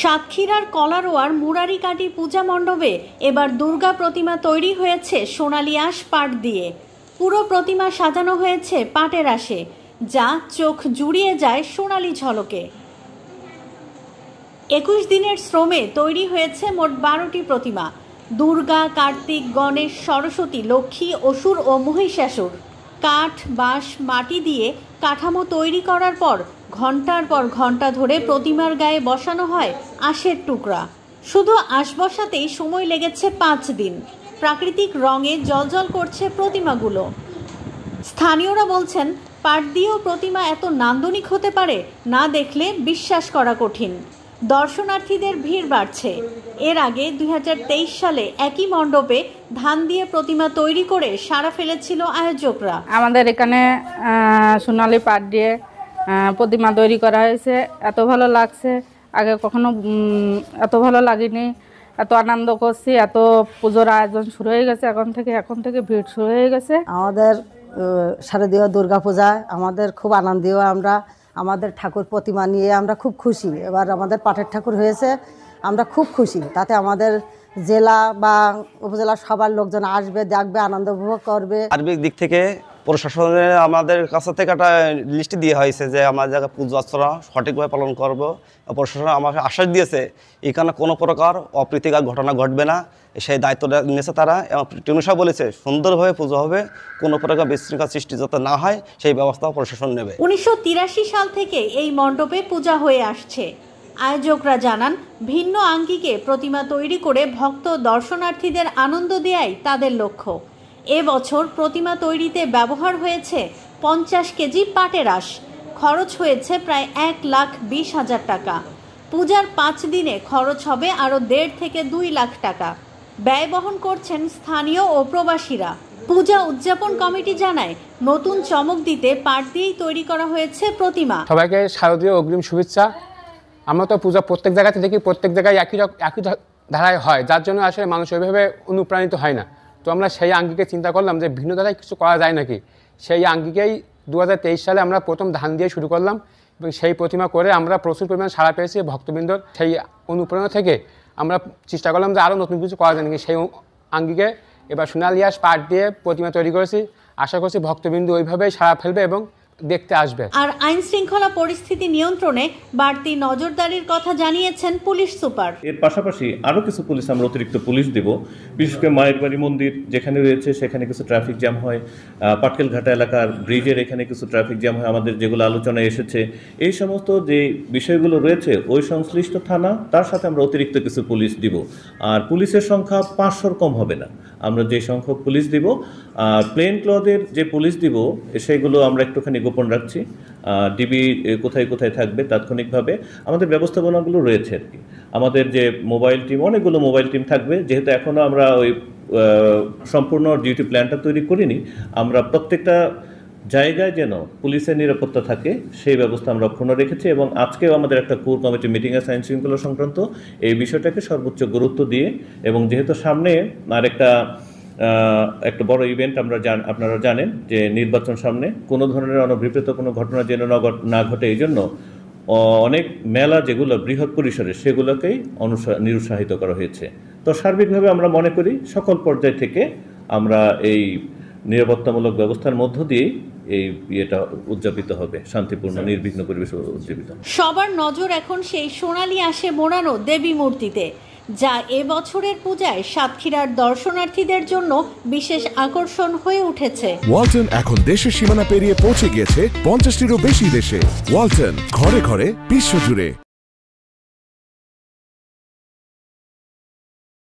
সাতক্ষীরার কলারোয়ার মুরারিকাটি পূজা মণ্ডপে এবার দুর্গা প্রতিমা তৈরি হয়েছে সোনালী আঁশ পাট দিয়ে। পুরো প্রতিমা সাজানো হয়েছে পাটের আঁশে, যা চোখ জুড়িয়ে যায় সোনালী ঝলকে। 21 দিনের শ্রমে তৈরি হয়েছে মোট 12টি প্রতিমা। দুর্গা, কার্তিক, গণেশ, সরস্বতী, লক্ষ্মী, অসুর ও মহিষাসুর। কাঠ, বাঁশ, মাটি দিয়ে কাঠামো তৈরি করার পর ঘন্টা ধরে প্রতিমার গায়ে বসানো হয় আঁশের টুকরা। শুধু আঁশ বসাতেই সময় লেগেছে 5 দিন। প্রাকৃতিক রঙে জ্বলজ্বল করছে প্রতিমাগুলো। স্থানীয়রা বলছেন, পাট দিয়েও প্রতিমা এত নান্দনিক হতে পারে, না দেখলে বিশ্বাস করা কঠিন। দর্শনার্থীদের ভিড় বাড়ছে। এর আগে 2023 সালে একই মণ্ডপে ধান দিয়ে প্রতিমা তৈরি করে সাড়া ফেলেছিল আয়োজকরা। আমাদের এখানে সোনালী পাট দিয়ে প্রতিমা তৈরি করা হয়েছে। এত ভালো লাগছে, আগে কখনো এত ভালো লাগেনি। এত আনন্দ করছি, এত পুজোর আয়োজন শুরু হয়ে গেছে। এখন থেকে ভিড় শুরু হয়ে গেছে। আমাদের শারদীয় দুর্গা পূজায় আমাদের খুব আনন্দীয়। আমাদের ঠাকুর প্রতিমা নিয়ে আমরা খুব খুশি। এবার আমাদের পাটের ঠাকুর হয়েছে, আমরা খুব খুশি। তাতে আমাদের জেলা বা উপজেলা সবার লোকজন আসবে, দেখবে, আনন্দ উপভোগ করবে। সার্বিক দিক থেকে প্রশাসনের আমাদের কাছে থেকে একটা লিস্ট দিয়ে হয়েছে যে আমার জায়গায় পুজো অর্চনা সঠিকভাবে পালন করব। প্রশাসন আমাকে আশ্বাস দিয়েছে এখানে কোনো প্রকার অপ্রীতিকর ঘটনা ঘটবে না, সেই দায়িত্বটা নিয়েছে তারা। এবং টিনুসা বলেছে সুন্দরভাবে পুজো হবে, কোনো প্রকার বিশৃঙ্খলা সৃষ্টি যাতে না হয় সেই ব্যবস্থাও প্রশাসন নেবে। 1983 সাল থেকে এই মণ্ডপে পূজা হয়ে আসছে। আয়োজকরা জানান, ভিন্ন আঙ্গিকে প্রতিমা তৈরি করে ভক্ত দর্শনার্থীদের আনন্দ দেয়াই তাদের লক্ষ্য। এবছর প্রতিমা তৈরিতে ব্যবহার হয়েছে 50 কেজি পাটের আঁশ। খরচ হয়েছে প্রায় 1,20,000 টাকা। পূজার 5 দিনে খরচ হবে আরও 1.5 থেকে 2 লাখ টাকা। ব্যয় বহন করছেন স্থানীয় ও প্রবাসীরা। পূজা উদযাপন কমিটি জানায়, নতুন চমক দিতে পাট দিয়েই তৈরি করা হয়েছে প্রতিমা। সবাইকে শারদীয় অগ্রিম শুভেচ্ছা। আমরা তো পূজা প্রত্যেক জায়গাতে দেখি, প্রত্যেক জায়গায় একই ধারায় হয়, যার জন্য আসলে মানুষ ওইভাবে অনুপ্রাণিত হয় না। তো আমরা সেই আঙ্গিকে চিন্তা করলাম যে ভিন্ন ধারায় কিছু করা যায় নাকি। সেই আঙ্গিকেই 2023 সালে আমরা প্রথম ধান দিয়ে শুরু করলাম এবং সেই প্রতিমা করে আমরা প্রচুর পরিমাণ সাড়া পেয়েছি ভক্তবৃন্দর। সেই অনুপ্রেরণা থেকে আমরা চেষ্টা করলাম যে আরও নতুন কিছু করা যায় নাকি। সেই আঙ্গিকে এবার সোনালী আঁশ পাট দিয়ে প্রতিমা তৈরি করেছি। আশা করছি ভক্তবৃন্দ ওইভাবেই সাড়া ফেলবে এবং দেখতে আসবে। আর আইন শৃঙ্খলা পরিস্থিতি নিয়ন্ত্রণে বাড়তি নজরদারির কথা জানিয়েছেন পুলিশ সুপার। এর পাশাপাশি আরও কিছু পুলিশ আমরা অতিরিক্ত পুলিশ দেব। বিশেষ করে মায়ের বাড়ি মন্দির যেখানে রয়েছে সেখানে কিছু ট্রাফিক জ্যাম হয়, পাটকেলঘাটা এলাকার ব্রিজের এখানে কিছু ট্রাফিক জ্যাম হয়, আমাদের যেগুলো আলোচনায় এসেছে। এই সমস্ত যে বিষয়গুলো রয়েছে ওই সংশ্লিষ্ট থানা, তার সাথে আমরা অতিরিক্ত কিছু পুলিশ দিব। আর পুলিশের সংখ্যা 500-র কম হবে না। আমরা যে সংখ্যক পুলিশ দিব, প্লেন ক্লথের যে পুলিশ দিব সেগুলো আমরা একটুখানি গোপন রাখছি। ডিবি কোথায় কোথায় থাকবে তাৎক্ষণিকভাবে আমাদের ব্যবস্থাপনাগুলো রয়েছে আর কি। আমাদের যে মোবাইল টিম, অনেকগুলো মোবাইল টিম থাকবে। যেহেতু এখনও আমরা ওই সম্পূর্ণ ডিউটি প্ল্যানটা তৈরি করিনি, আমরা প্রত্যেকটা জায়গায় যেন পুলিশের নিরাপত্তা থাকে সেই ব্যবস্থা আমরা অক্ষুণ্ণ রেখেছি। এবং আজকেও আমাদের একটা কোর কমিটি মিটিং আছে আইন শৃঙ্খলা সংক্রান্ত, এই বিষয়টাকে সর্বোচ্চ গুরুত্ব দিয়ে। এবং যেহেতু সামনে আর একটা বড় ইভেন্ট আপনারা জানেন যে নির্বাচন সামনে, কোনো ধরনের অনভিপ্রেত কোনো ঘটনা যেন না ঘটে, এই জন্য অনেক মেলা যেগুলো বৃহৎ পরিসরে সেগুলোকেই নিরুৎসাহিত করা হয়েছে। তো সার্বিকভাবে আমরা মনে করি সকল পর্যায় থেকে আমরা এই নিরাপত্তামূলক ব্যবস্থার মধ্য দিয়ে এই ইয়েটা উদযাপিত হবে, শান্তিপূর্ণ নির্বিঘ্ন পরিবেশ উদযাপিত। সবার নজর এখন সেই সোনালী আঁশে মোড়ানো দেবী মূর্তিতে, যা এবছরের পূজায় সাতক্ষীরার দর্শনার্থীদের জন্য বিশেষ আকর্ষণ হয়ে উঠেছে। ওয়ালটন এখন দেশের সীমানা পেরিয়ে পৌঁছে গিয়েছে 50টিরও বেশি দেশে। ওয়ালটন, ঘরে ঘরে বিশ্বজুড়ে।